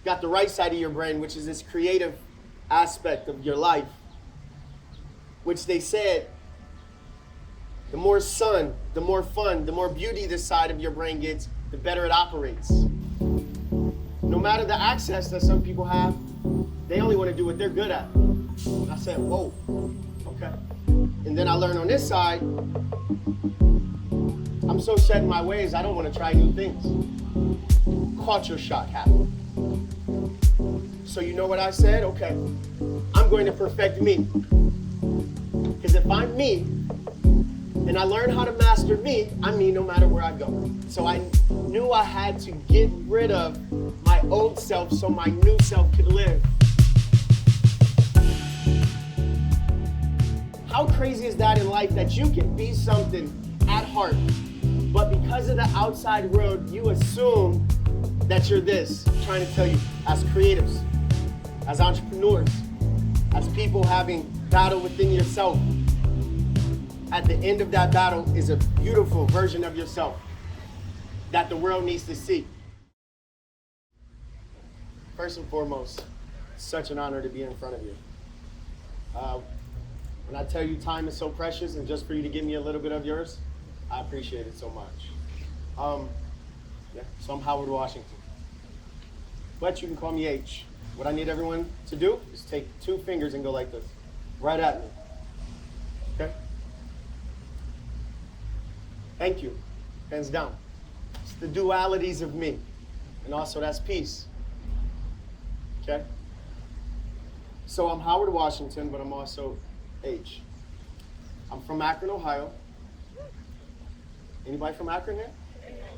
got the right side of your brain, which is this creative aspect of your life, which they said, the more sun, the more fun, the more beauty this side of your brain gets, the better it operates. No matter the access that some people have, they only want to do what they're good at. And I said, whoa, okay. And then I learned on this side, I'm so set in my ways, I don't want to try new things. Caught your shot happened. So you know what I said? Okay, I'm going to perfect me. Because if I'm me, and I learn how to master me, I'm me no matter where I go. So I knew I had to get rid of my old self so my new self could live. How crazy is that in life that you can be something at heart, but because of the outside world, you assume that you're this. I'm trying to tell you, as creatives, as entrepreneurs, as people having battle within yourself, at the end of that battle is a beautiful version of yourself that the world needs to see. First and foremost, it's such an honor to be in front of you. When I tell you time is so precious and just for you to give me a little bit of yours, I appreciate it so much. So I'm Howard Washington, but you can call me H. What I need everyone to do is take 2 fingers and go like this, right at me, okay? Thank you, hands down. It's the dualities of me, and also that's peace, okay? So I'm Howard Washington, but I'm also H. I'm from Akron, Ohio. Anybody from Akron here?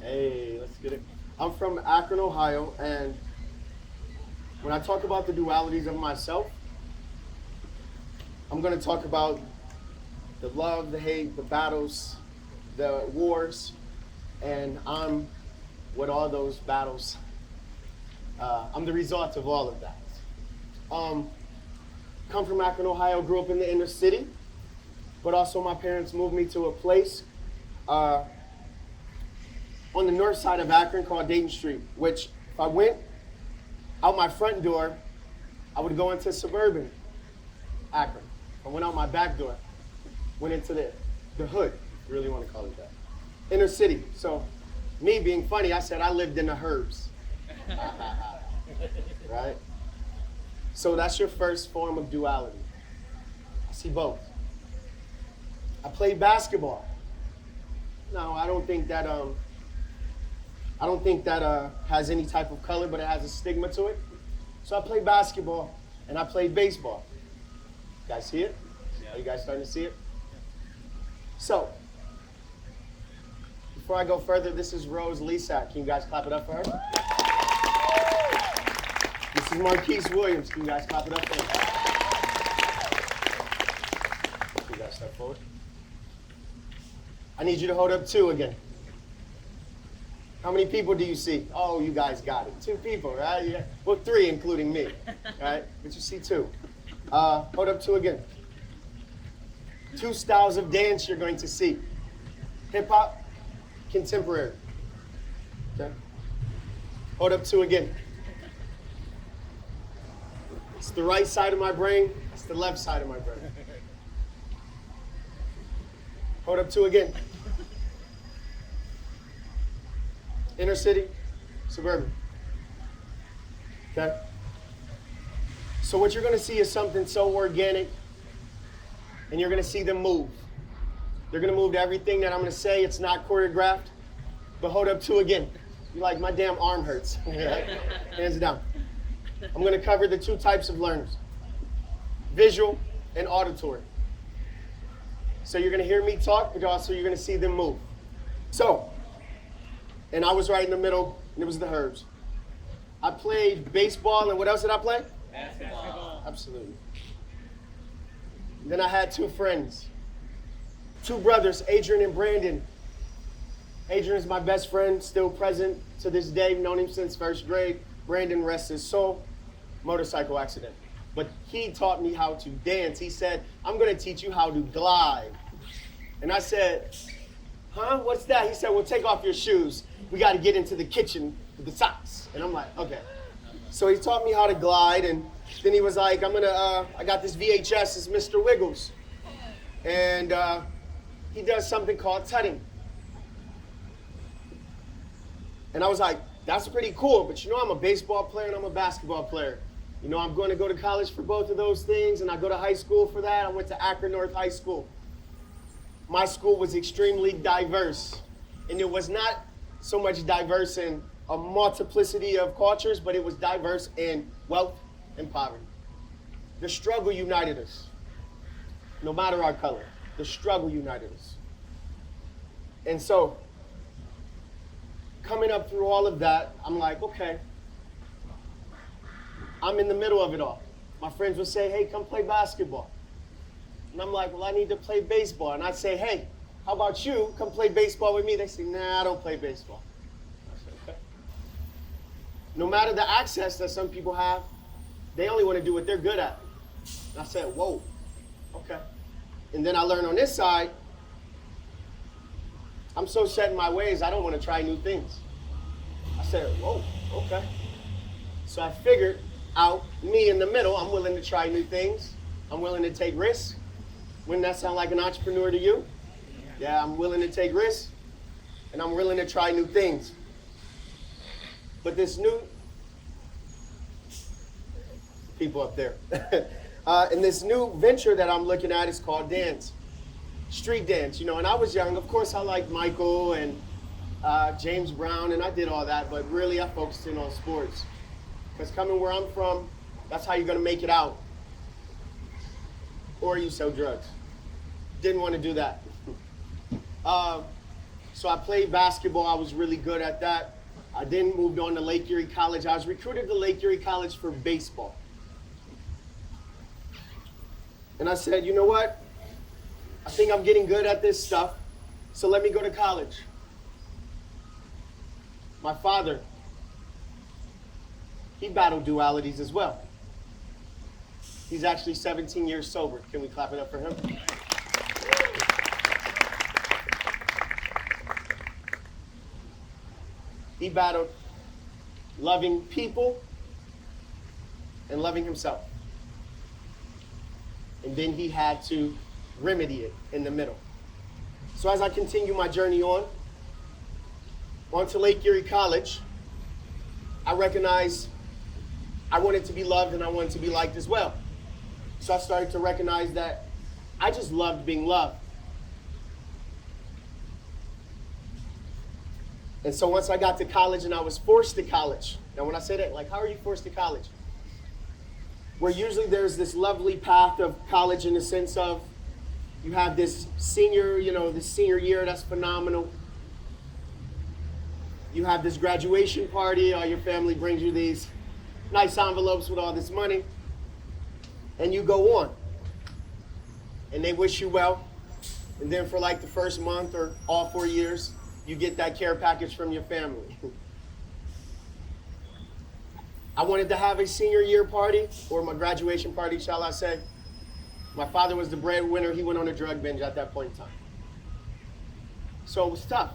Hey, let's get it. I'm from Akron, Ohio, and when I talk about the dualities of myself, I'm gonna talk about the love, the hate, the battles, the wars, and I'm what all those battles, I'm the result of all of that. Come from Akron, Ohio, grew up in the inner city, but also my parents moved me to a place on the north side of Akron called Dayton Street, which if I went out my front door, I would go into suburban Akron. I went out my back door, went into the hood, if you really want to call it that. Inner city. So me being funny, I said I lived in the herbs. Right? So that's your first form of duality. I see both. I played basketball. No, I don't think that has any type of color, but it has a stigma to it. So I played basketball and I played baseball. You guys see it? Yeah. Are you guys starting to see it? So, before I go further, this is Rose Lisak. Can you guys clap it up for her? This is Marquise Williams. Can you guys clap it up for her? Can you guys step forward? I need you to hold up 2 again. How many people do you see? Oh, you guys got it. 2 people, right? Yeah. Well, 3, including me, right? But you see 2. Hold up 2 again. 2 styles of dance you're going to see. Hip hop, contemporary. Okay? Hold up 2 again. It's the right side of my brain. It's the left side of my brain. Hold up 2 again. Inner city, suburban. Okay? So what you're going to see is something so organic, and you're going to see them move. They're going to move to everything that I'm going to say. It's not choreographed, but hold up 2 again. You're like, my damn arm hurts. Hands down. I'm going to cover the 2 types of learners, visual and auditory. So you're going to hear me talk, but also you're going to see them move. So, and I was right in the middle, and it was the herbs. I played baseball, and what else did I play? Basketball. Absolutely. Then I had 2 friends, 2 brothers, Adrian and Brandon. Adrian is my best friend, still present to this day. Known him since 1st grade. Brandon, rest his soul, motorcycle accident. But he taught me how to dance. He said, I'm going to teach you how to glide. And I said, huh, what's that? He said, well, take off your shoes. We got to get into the kitchen with the socks. And I'm like, okay. So he taught me how to glide, and then he was like, I got this VHS, it's Mr. Wiggles. And he does something called tutting. And I was like, that's pretty cool, but you know, I'm a baseball player and I'm a basketball player. You know, I'm going to go to college for both of those things, and I go to high school for that. I went to Akron North High School. My school was extremely diverse, and it was not so much diverse in a multiplicity of cultures, but it was diverse in wealth and poverty. The struggle united us, no matter our color. The struggle united us. And so, coming up through all of that, I'm like, okay, I'm in the middle of it all. My friends would say, hey, come play basketball. And I'm like, well, I need to play baseball. And I'd say, hey, how about you? Come play baseball with me. They say, nah, I don't play baseball. I said, okay. No matter the access that some people have, they only want to do what they're good at. And I said, whoa, okay. And then I learned on this side, I'm so set in my ways, I don't want to try new things. I said, whoa, okay. So I figured out me in the middle. I'm willing to try new things. I'm willing to take risks. Wouldn't that sound like an entrepreneur to you? Yeah, I'm willing to take risks, and I'm willing to try new things. But this new, people up there, and this new venture that I'm looking at is called dance, street dance, you know. And I was young, of course I liked Michael and James Brown, and I did all that, but really I focused in on sports. Because coming where I'm from, that's how you're gonna make it out. Or you sell drugs. Didn't want to do that. So I played basketball. I was really good at that. I then moved on to Lake Erie College. I was recruited to Lake Erie College for baseball. And I said, you know what? I think I'm getting good at this stuff, so let me go to college. My father, he battled dualities as well. He's actually 17 years sober. Can we clap it up for him? He battled loving people and loving himself. And then he had to remedy it in the middle. So as I continue my journey on to Lake Erie College, I recognized I wanted to be loved and I wanted to be liked as well. So I started to recognize that I just loved being loved. And so once I got to college and I was forced to college. Now when I say that, like, how are you forced to college? Where usually there's this lovely path of college in the sense of you have this senior, this senior year, that's phenomenal. You have this graduation party, or your family brings you these nice envelopes with all this money. And you go on. And they wish you well. And then for like the first month or all 4 years, you get that care package from your family. I wanted to have a senior year party, or my graduation party, shall I say. My father was the breadwinner. He went on a drug binge at that point in time. So it was tough.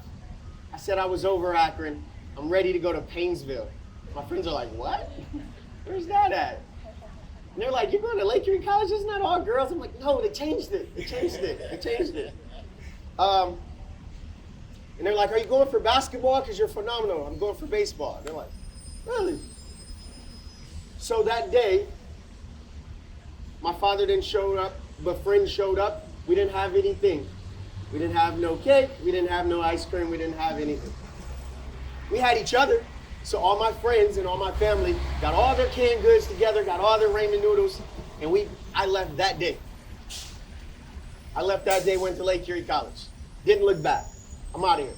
I said I was over Akron. I'm ready to go to Painesville. My friends are like, what? Where's that at? And they're like, you're going to Lake Erie College? Isn't that all girls? I'm like, no, they changed it. They changed it. They changed it. And they're like, are you going for basketball? Because you're phenomenal. I'm going for baseball. And they're like, really? So that day, my father didn't show up, but friends showed up. We didn't have anything. We didn't have no cake. We didn't have no ice cream. We didn't have anything. We had each other. So all my friends and all my family got all their canned goods together, got all their ramen noodles, and I left that day. I left that day, went to Lake Erie College. Didn't look back. I'm out of here.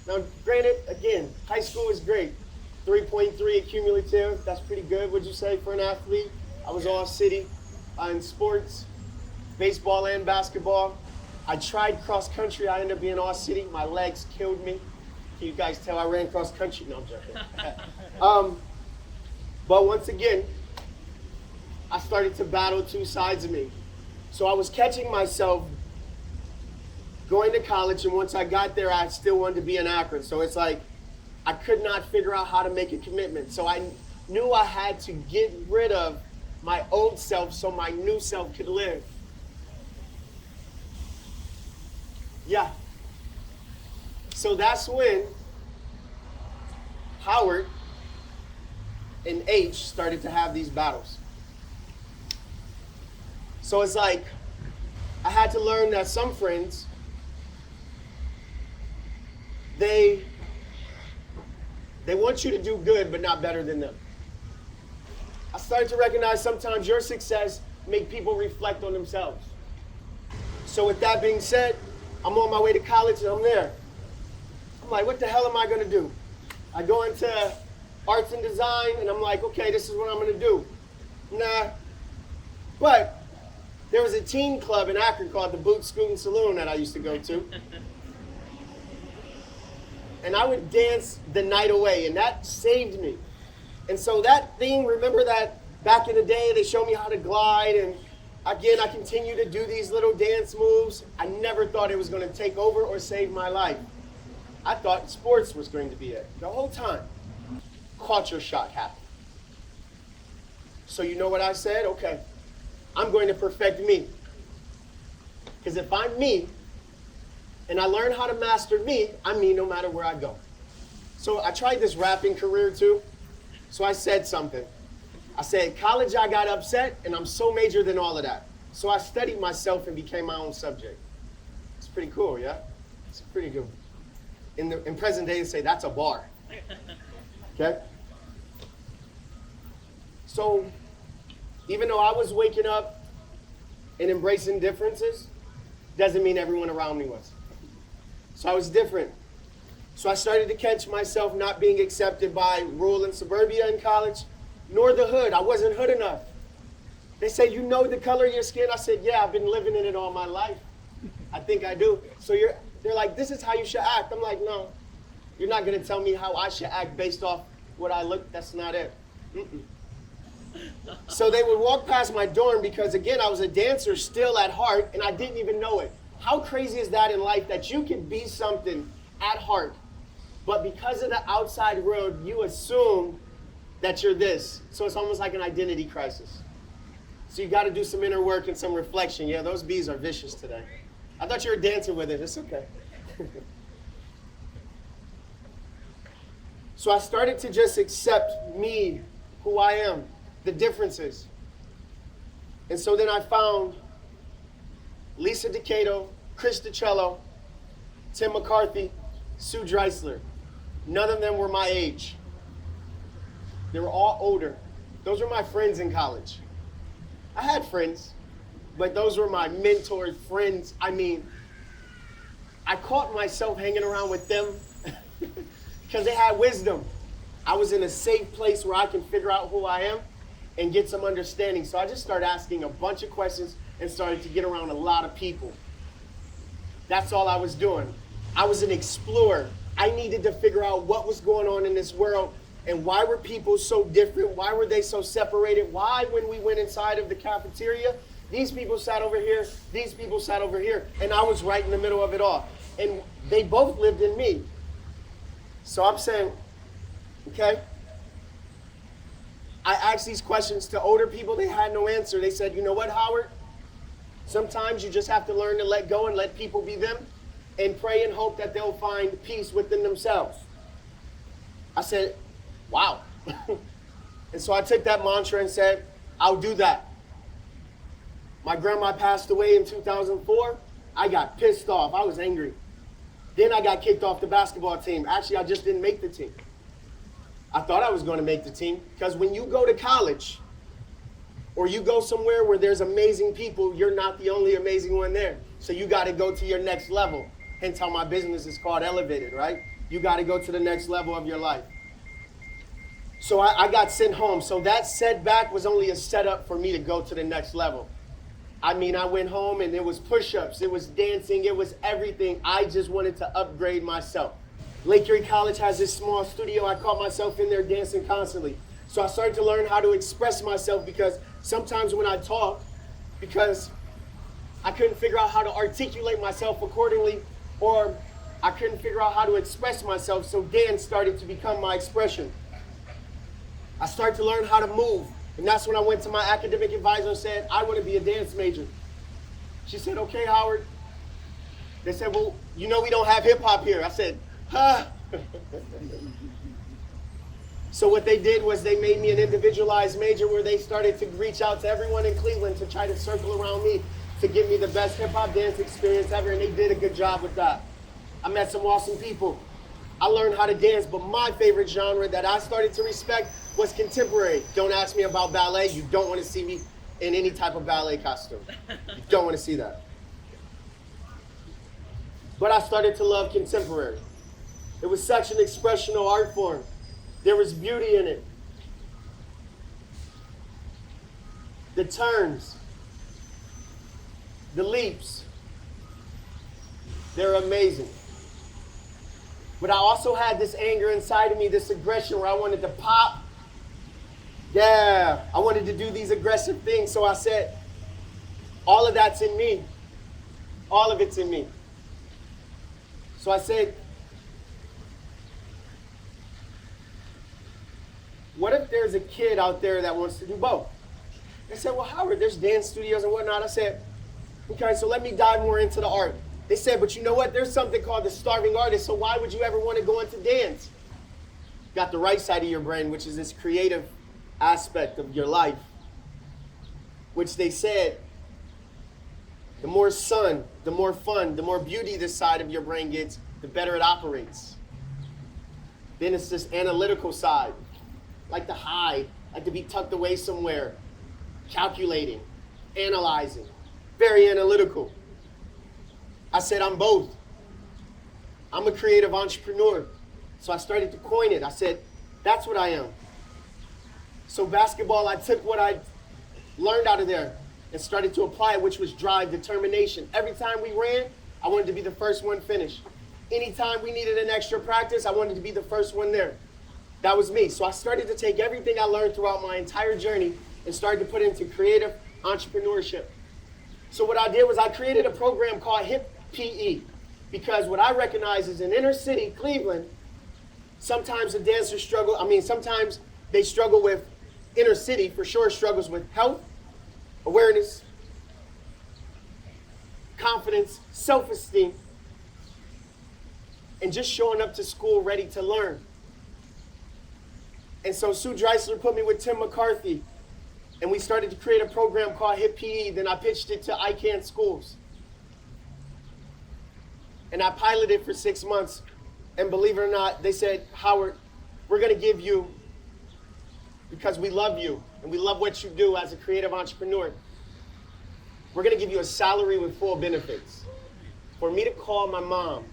Now, granted, again, high school is great. 3.3 cumulative, that's pretty good, would you say, for an athlete? I was all city in sports, baseball and basketball. I tried cross country. I ended up being all city. My legs killed me. Can you guys tell I ran cross country? No, I'm joking. But once again, I started to battle two sides of me. So I was catching myself going to college, and once I got there, I still wanted to be in Akron. So it's like, I could not figure out how to make a commitment. So I knew I had to get rid of my old self so my new self could live. Yeah. So that's when Howard and H started to have these battles. So it's like, I had to learn that some friends, they want you to do good, but not better than them. I started to recognize sometimes your success make people reflect on themselves. So with that being said, I'm on my way to college and I'm there. I'm like, what the hell am I gonna do? I go into arts and design and I'm like, okay, this is what I'm gonna do. Nah, but there was a teen club in Akron called the Boot Scootin' Saloon that I used to go to. And I would dance the night away, and that saved me. And so that thing, remember that back in the day, they showed me how to glide, and again, I continue to do these little dance moves. I never thought it was going to take over or save my life. I thought sports was going to be it the whole time. Culture shock happened. So you know what I said? Okay, I'm going to perfect me. Because if I'm me, and I learn how to master me, I'm me no matter where I go. So I tried this rapping career too. So I said something. I said, college I got upset, and I'm so major than all of that. So I studied myself and became my own subject. It's pretty cool, yeah? It's pretty good. In present day, they say that's a bar. Okay? So even though I was waking up and embracing differences, doesn't mean everyone around me was. So I was different. So I started to catch myself not being accepted by rural and suburbia in college, nor the hood. I wasn't hood enough. They said, you know the color of your skin? I said, yeah, I've been living in it all my life. I think I do. So they're like, this is how you should act. I'm like, no, you're not going to tell me how I should act based off what I look. That's not it. Mm-mm. So they would walk past my dorm because, again, I was a dancer still at heart, and I didn't even know it. How crazy is that in life that you can be something at heart, but because of the outside world, you assume that you're this. So it's almost like an identity crisis. So you got to do some inner work and some reflection. Yeah, those bees are vicious today. I thought you were dancing with it. It's okay. So I started to just accept me, who I am, the differences. And so then I found Lisa Decato, Chris DiCello, Tim McCarthy, Sue Dreisler. None of them were my age. They were all older. Those were my friends in college. I had friends, but those were my mentors, friends. I mean, I caught myself hanging around with them because they had wisdom. I was in a safe place where I can figure out who I am and get some understanding. So I just started asking a bunch of questions and started to get around a lot of people. That's all I was doing. I was an explorer. I needed to figure out what was going on in this world and why were people so different? Why were they so separated? Why, when we went inside of the cafeteria, these people sat over here, these people sat over here, and I was right in the middle of it all. And they both lived in me. So I'm saying, okay, I asked these questions to older people. They had no answer. They said, you know what, Howard? Sometimes you just have to learn to let go and let people be them and pray and hope that they'll find peace within themselves. I said, wow. And so I took that mantra and said, I'll do that. My grandma passed away in 2004. I got pissed off. I was angry. Then I got kicked off the basketball team. Actually, I just didn't make the team. I thought I was going to make the team because when you go to college, or you go somewhere where there's amazing people, you're not the only amazing one there. So you got to go to your next level. Hence how my business is called Elevated, right? You got to go to the next level of your life. So I got sent home. So that setback was only a setup for me to go to the next level. I mean, I went home and it was push-ups, it was dancing, it was everything. I just wanted to upgrade myself. Lake Erie College has this small studio. I caught myself in there dancing constantly. So I started to learn how to express myself because sometimes when I talk, because I couldn't figure out how to articulate myself accordingly, or I couldn't figure out how to express myself, so dance started to become my expression. I started to learn how to move, and that's when I went to my academic advisor and said, I want to be a dance major. She said, okay, Howard. They said, well, you know we don't have hip hop here. I said, huh? So what they did was they made me an individualized major where they started to reach out to everyone in Cleveland to try to circle around me to give me the best hip hop dance experience ever, and they did a good job with that. I met some awesome people. I learned how to dance, but my favorite genre that I started to respect was contemporary. Don't ask me about ballet. You don't want to see me in any type of ballet costume. You don't want to see that. But I started to love contemporary. It was such an expressional art form. There was beauty in it. The turns, the leaps, they're amazing. But I also had this anger inside of me, this aggression where I wanted to pop. Yeah, I wanted to do these aggressive things. So I said, all of that's in me. All of it's in me. So I said, what if there's a kid out there that wants to do both? They said, well, Howard, there's dance studios and whatnot. I said, okay, so let me dive more into the art. They said, but you know what? There's something called the starving artist, so why would you ever want to go into dance? Got the right side of your brain, which is this creative aspect of your life, which they said, the more sun, the more fun, the more beauty this side of your brain gets, the better it operates. Then it's this analytical side, like to hide, like to be tucked away somewhere, calculating, analyzing, very analytical. I said, I'm both. I'm a creative entrepreneur. So I started to coin it. I said, that's what I am. So basketball, I took what I learned out of there and started to apply it, which was drive, determination. Every time we ran, I wanted to be the first one finished. Anytime we needed an extra practice, I wanted to be the first one there. That was me. So I started to take everything I learned throughout my entire journey and started to put it into creative entrepreneurship. So what I did was I created a program called Hip PE, because what I recognize is in inner city Cleveland, sometimes the dancers struggle. Sometimes they struggle with inner city, for sure struggles with health, awareness, confidence, self-esteem, and just showing up to school ready to learn. And so Sue Dreisler put me with Tim McCarthy, and we started to create a program called Hip PE. Then I pitched it to ICANN schools. And I piloted for 6 months. And believe it or not, they said, Howard, we're going to give you, because we love you and we love what you do as a creative entrepreneur, we're going to give you a salary with full benefits. For me to call my mom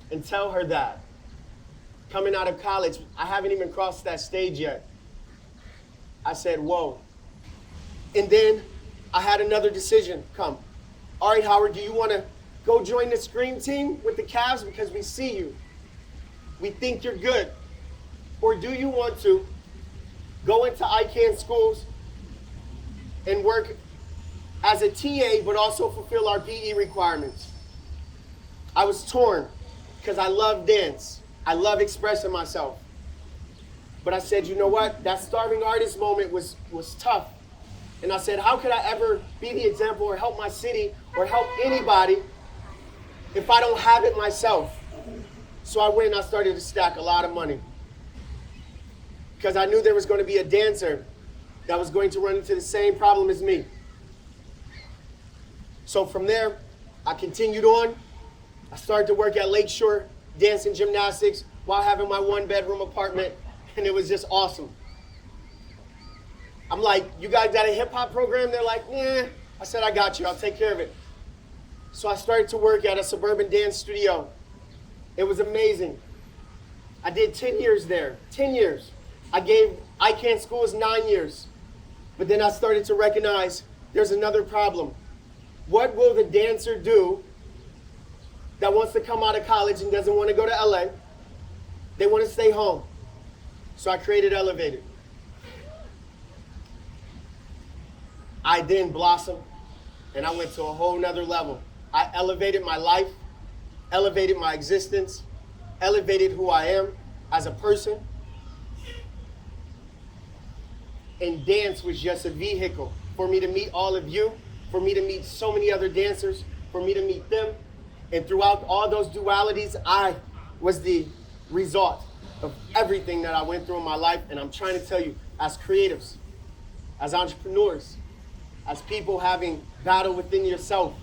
and tell her that, coming out of college, I haven't even crossed that stage yet. I said, whoa. And then I had another decision come. All right, Howard, do you want to go join the Scream team with the Cavs because we see you? We think you're good. Or do you want to go into ICANN schools and work as a TA but also fulfill our PE requirements? I was torn because I love dance. I love expressing myself. But I said, you know what? That starving artist moment was tough. And I said, how could I ever be the example or help my city or help anybody if I don't have it myself? So I went and I started to stack a lot of money, because I knew there was going to be a dancer that was going to run into the same problem as me. So from there, I continued on. I started to work at Lakeshore Dance and Gymnastics while having my 1-bedroom apartment, and it was just awesome. I'm like, you guys got a hip hop program? They're like, nah. I said, I got you, I'll take care of it. So I started to work at a suburban dance studio. It was amazing. I did 10 years there, 10 years. I gave ICANN schools 9 years. But then I started to recognize there's another problem. What will the dancer do that wants to come out of college and doesn't want to go to LA? They want to stay home. So I created Elevated. I then blossomed, and I went to a whole nother level. I elevated my life, elevated my existence, elevated who I am as a person. And dance was just a vehicle for me to meet all of you, for me to meet so many other dancers, for me to meet them. And throughout all those dualities, I was the result of everything that I went through in my life. And I'm trying to tell you, as creatives, as entrepreneurs, as people having battle within yourself,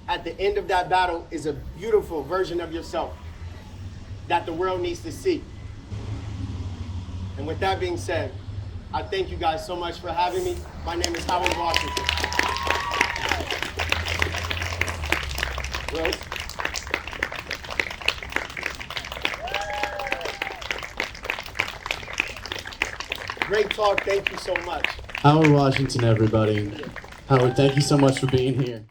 at the end of that battle is a beautiful version of yourself that the world needs to see. And with that being said, I thank you guys so much for having me. My name is Howard Washington. Rose? Great talk. Thank you so much. Howard Washington, everybody. Howard, thank you so much for being here.